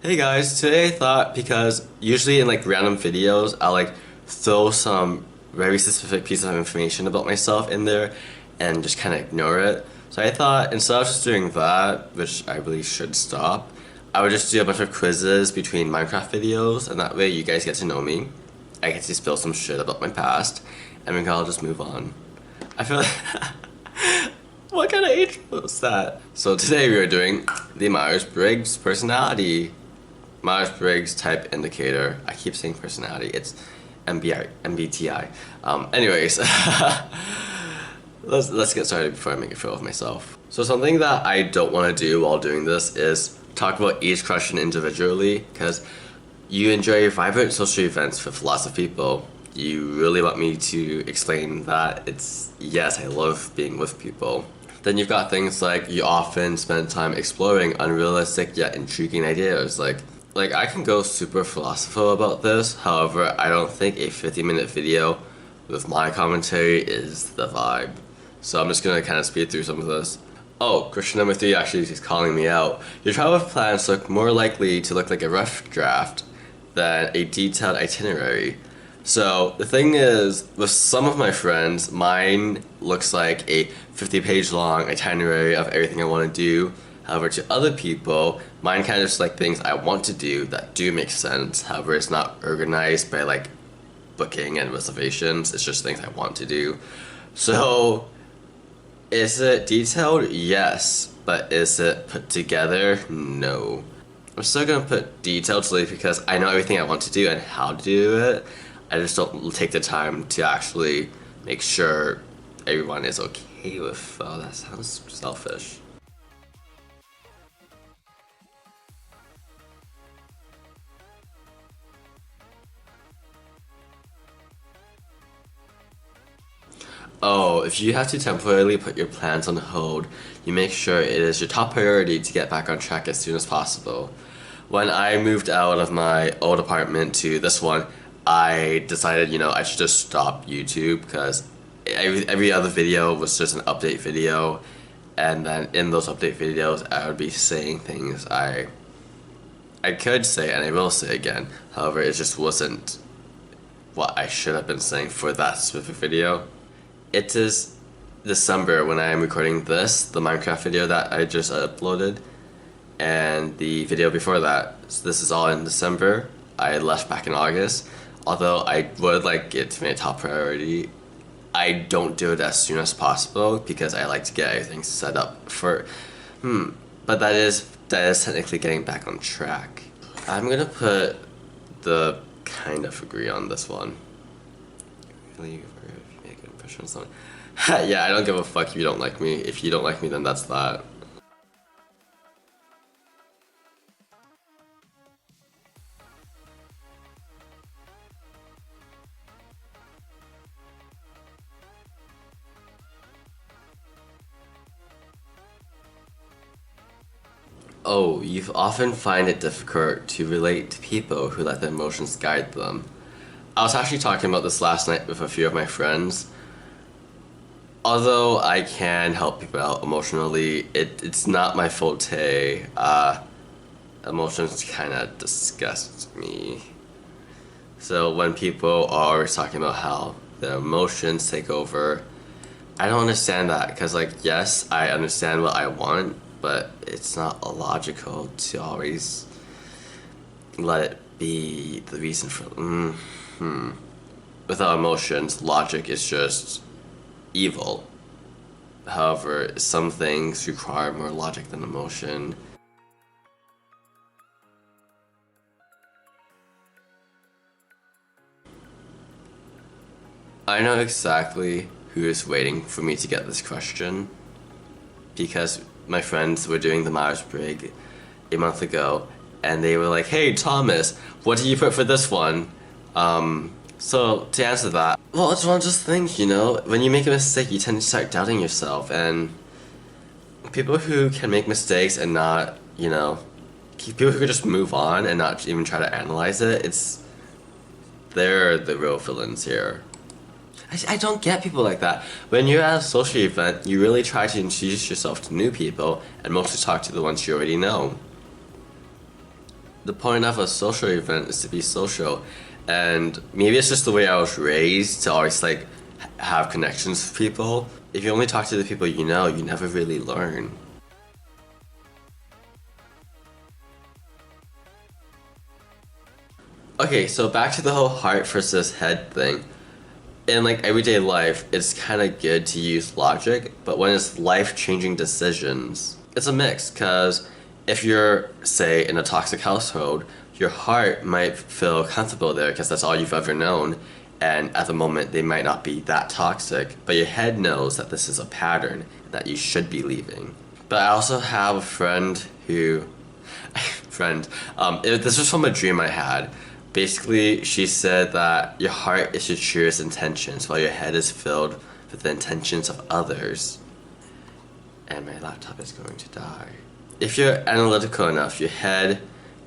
Hey guys, today I thought because usually in like random videos I'll like throw some very specific piece of information about myself in there and just kind of ignore it. So I thought instead of just doing that, which I really should stop, I would just do a bunch of quizzes between Minecraft videos and that way you guys get to know me. I get to spill some shit about my past and we can all just move on. I feel like what kind of intro was that? So today we are doing the Myers-Briggs personality. Myers-Briggs Type Indicator. I keep saying personality. It's MBTI. Anyways, let's get started before I make a fool of myself. So something that I don't want to do while doing this is talk about each question individually, because you enjoy vibrant social events with lots of people. You really want me to explain that? Yes, I love being with people. Then you've got things like you often spend time exploring unrealistic yet intriguing ideas. Like I can go super philosophical about this, however, I don't think a 50-minute video with my commentary is the vibe. So I'm just gonna kind of speed through some of this. Oh, question number 3 actually is calling me out. Your travel plans look more likely to look like a rough draft than a detailed itinerary. So the thing is, with some of my friends, mine looks like a 50-page long itinerary of everything I want to do. However, to other people, mine kind of just like things I want to do that do make sense. However, it's not organized by like booking and reservations. It's just things I want to do. So, is it detailed? Yes. But is it put together? No. I'm still gonna put detailed solely because I know everything I want to do and how to do it. I just don't take the time to actually make sure everyone is okay with. Oh, that sounds selfish. Oh, if you have to temporarily put your plans on hold, you make sure it is your top priority to get back on track as soon as possible. When I moved out of my old apartment to this one, I decided, I should just stop YouTube because every other video was just an update video, and then in those update videos, I would be saying things I could say and I will say again. However, it just wasn't what I should have been saying for that specific video. It is December when I am recording this, the Minecraft video that I just uploaded, and the video before that. So this is all in December. I left back in August. Although I would like it to be a top priority, I don't do it as soon as possible because I like to get everything set up for. But that is technically getting back on track. I'm gonna put the kind of agree on this one. Really make an impression on someone. Yeah, I don't give a fuck if you don't like me. If you don't like me, then that's that. Oh, you often find it difficult to relate to people who let their emotions guide them. I was actually talking about this last night with a few of my friends. Although I can help people out emotionally, it's not my forte. Emotions kind of disgust me. So when people are always talking about how their emotions take over, I don't understand that because, like, yes, I understand what I want, but it's not logical to always let it be the reason for. Without emotions, logic is just evil. However, some things require more logic than emotion. I know exactly who is waiting for me to get this question because my friends were doing the Myers-Briggs a month ago and they were like, hey Thomas, what did you put for this one? So to answer that, well, it's one of those things, when you make a mistake you tend to start doubting yourself, and people who can make mistakes and not, people who can just move on and not even try to analyze it, they're the real villains here. I don't get people like that. When you're at a social event, you really try to introduce yourself to new people and mostly talk to the ones you already know. The point of a social event is to be social, and maybe it's just the way I was raised to always like have connections with people. If you only talk to the people you know, you never really learn. Okay, so back to the whole heart versus head thing. In like everyday life, it's kind of good to use logic, but when it's life-changing decisions, it's a mix. Because if you're, say, in a toxic household, your heart might feel comfortable there because that's all you've ever known, and at the moment they might not be that toxic, but your head knows that this is a pattern that you should be leaving. But I also have a friend who this was from a dream I had. Basically, she said that your heart is your truest intentions, while your head is filled with the intentions of others. And my laptop is going to die. If you're analytical enough, your head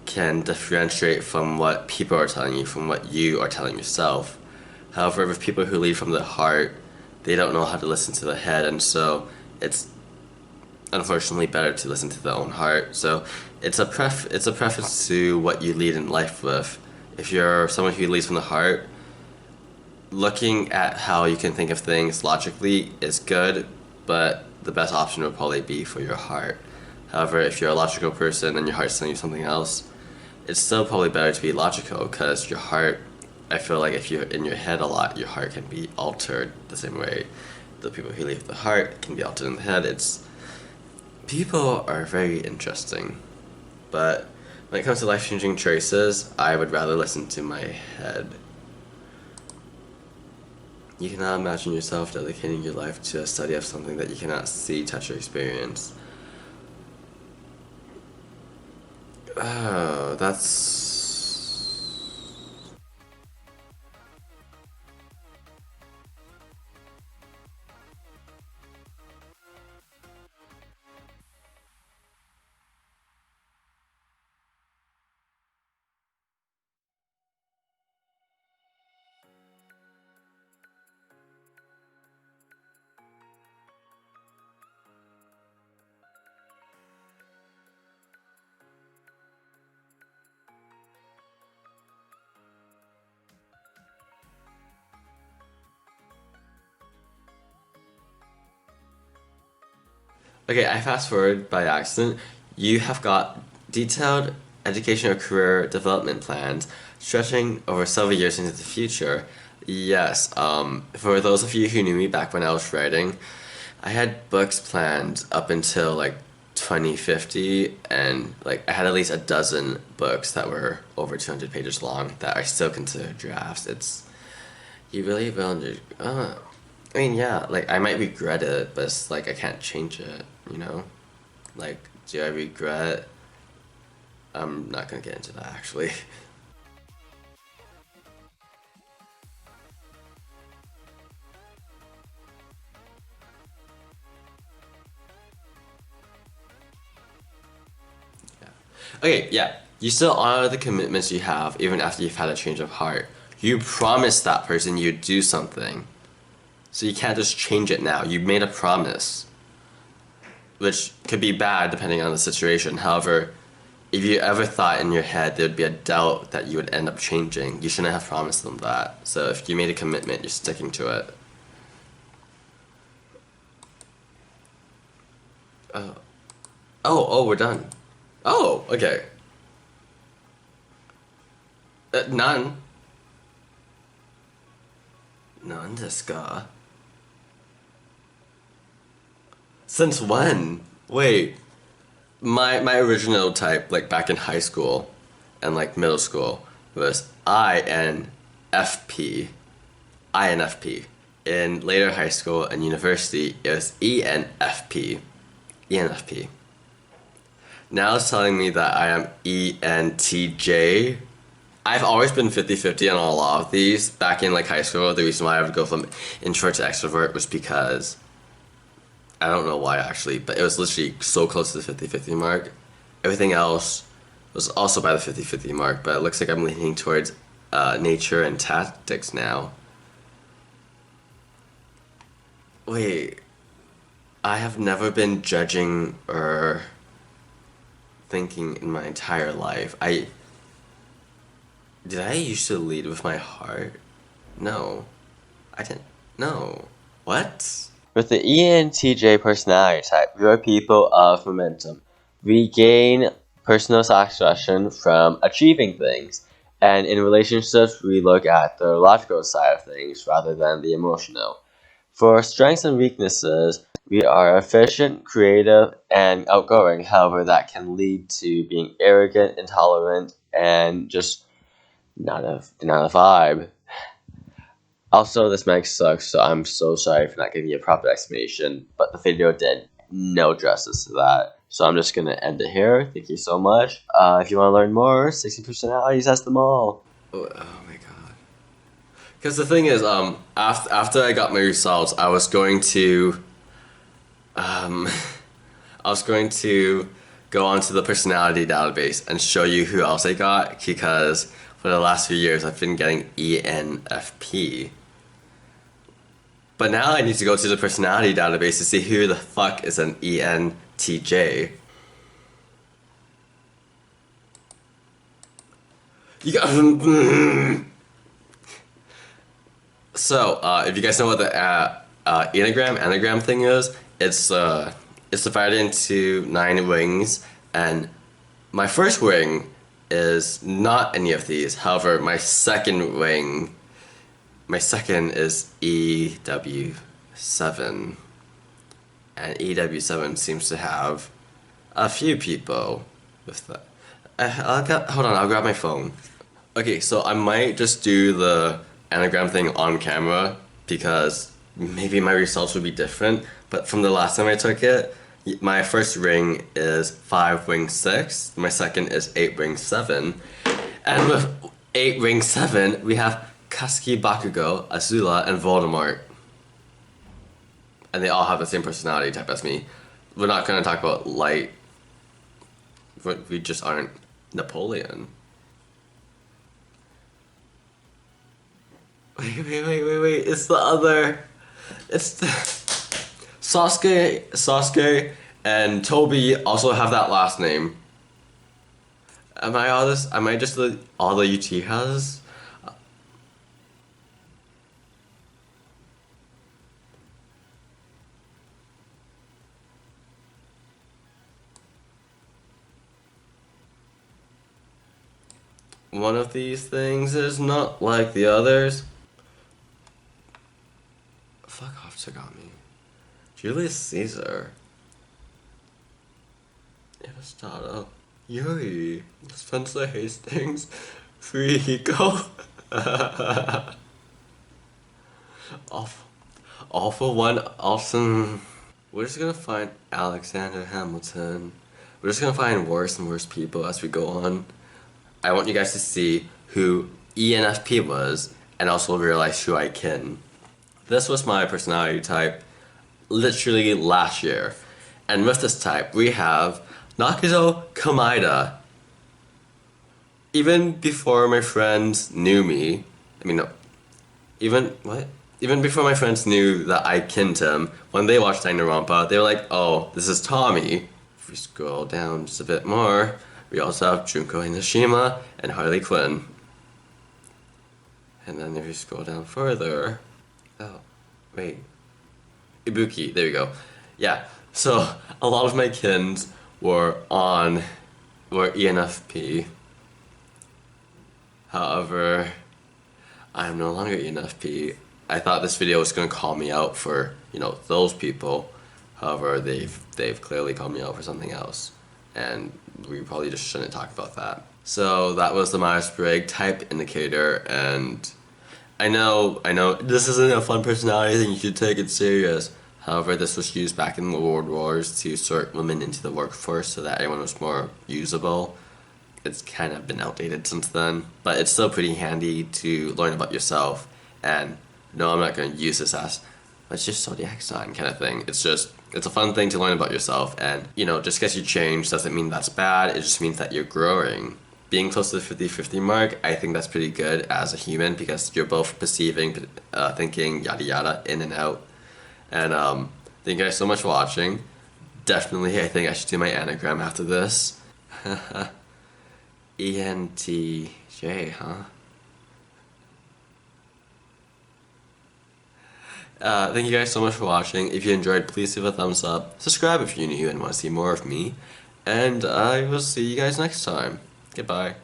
can differentiate from what people are telling you from what you are telling yourself. However, with people who lead from the heart, they don't know how to listen to the head, and so it's unfortunately better to listen to their own heart. So it's a preference to what you lead in life with. If you're someone who leads from the heart, looking at how you can think of things logically is good, but the best option would probably be for your heart. However, if you're a logical person and your heart's telling you something else, it's still probably better to be logical, because your heart, I feel like if you're in your head a lot, your heart can be altered the same way the people who lead with the heart can be altered in the head. People are very interesting, but when it comes to life-changing choices, I would rather listen to my head. You cannot imagine yourself dedicating your life to a study of something that you cannot see, touch, or experience. Oh, that's... Okay, I fast forward by accident. You have got detailed education or career development plans stretching over several years into the future. Yes, for those of you who knew me back when I was writing, I had books planned up until like 2050, and like I had at least a dozen books that were over 200 pages long that I still consider drafts. You really will I mean, yeah, like I might regret it, but it's like I can't change it, you know? Like, do I regret? I'm not gonna get into that actually. Yeah. Okay, yeah. You still honor the commitments you have even after you've had a change of heart. You promised that person you'd do something. So you can't just change it now. You made a promise, which could be bad depending on the situation. However, if you ever thought in your head there would be a doubt that you would end up changing, you shouldn't have promised them that. So if you made a commitment, you're sticking to it. Oh, we're done. Oh, okay. None. None desu ka? Since when? Wait, my original type, like back in high school and like middle school, was INFP. INFP. In later high school and university, it was ENFP. ENFP. Now it's telling me that I am ENTJ. I've always been 50-50 on a lot of these. Back in like high school, the reason why I would go from introvert to extrovert was because I don't know why actually, but it was literally so close to the 50-50 mark. Everything else was also by the 50-50 mark, but it looks like I'm leaning towards nature and tactics now. Wait, I have never been judging or thinking in my entire life. Did I used to lead with my heart? No. I didn't. No. What? With the ENTJ personality type, we are people of momentum. We gain personal satisfaction from achieving things, and in relationships, we look at the logical side of things rather than the emotional. For strengths and weaknesses, we are efficient, creative, and outgoing. However, that can lead to being arrogant, intolerant, and just not a vibe. Also, this mic sucks, so I'm so sorry for not giving you a proper explanation, but the video did no justice to that. So I'm just gonna end it here. Thank you so much. If you want to learn more, 60 personalities, ask them all. Oh my god. Because the thing is, after I got my results, I was going to, I was going to go onto the personality database and show you who else I got, because for the last few years I've been getting ENFP. But now I need to go to the personality database to see who the fuck is an ENTJ. You got. So, if you guys know what the anagram thing is, it's divided into 9 wings, and my first wing is not any of these. However, my second is EW7, and EW7 seems to have a few people with that. Hold on, I'll grab my phone. Okay, so I might just do the anagram thing on camera because maybe my results would be different. But from the last time I took it, my first ring is 5 ring 6, my second is 8 ring 7, and with 8 ring 7 we have Katsuki, Bakugo, Azula, and Voldemort. And they all have the same personality type as me. We're not gonna talk about light. We just aren't Napoleon. Wait. It's the other. It's the. Sasuke and Toby also have that last name. Am I all this? Am I just all the Uchihas? One of these things is not like the others. Fuck off, Tagami. Julius Caesar. Aristotle. Yuri. Spencer Hastings. Frico. All for one awesome. We're just gonna find Alexander Hamilton. We're just gonna find worse and worse people as we go on. I want you guys to see who ENFP was and also realize who I can. This was my personality type literally last year. And with this type, we have Nakuto Kamaida. Even before my friends knew me, even before my friends knew that I kinned him, when they watched Danganronpa, they were like, oh, this is Tommy. If we scroll down just a bit more, we also have Junko Enoshima and Harley Quinn. And then if you scroll down further, oh, wait. Ibuki, there we go. Yeah, so a lot of my kins were ENFP. However, I'm no longer ENFP. I thought this video was gonna call me out for, those people. However, they've clearly called me out for something else. And we probably just shouldn't talk about that. So that was the Myers-Briggs Type Indicator, and I know this isn't a fun personality thing, you should take it serious. However, this was used back in the World Wars to sort women into the workforce so that everyone was more usable. It's kind of been outdated since then, but it's still pretty handy to learn about yourself. And no, I'm not going to use this as, let's just zodiac sign kind of thing. It's a fun thing to learn about yourself, and just because you change doesn't mean that's bad, it just means that you're growing. Being close to the 50-50 mark, I think that's pretty good as a human because you're both perceiving, thinking, yada yada, in and out. And thank you guys so much for watching. Definitely, I think I should do my anagram after this. ENTJ, huh? Thank you guys so much for watching. If you enjoyed, please leave a thumbs up. Subscribe if you're new and want to see more of me. And I will see you guys next time. Goodbye.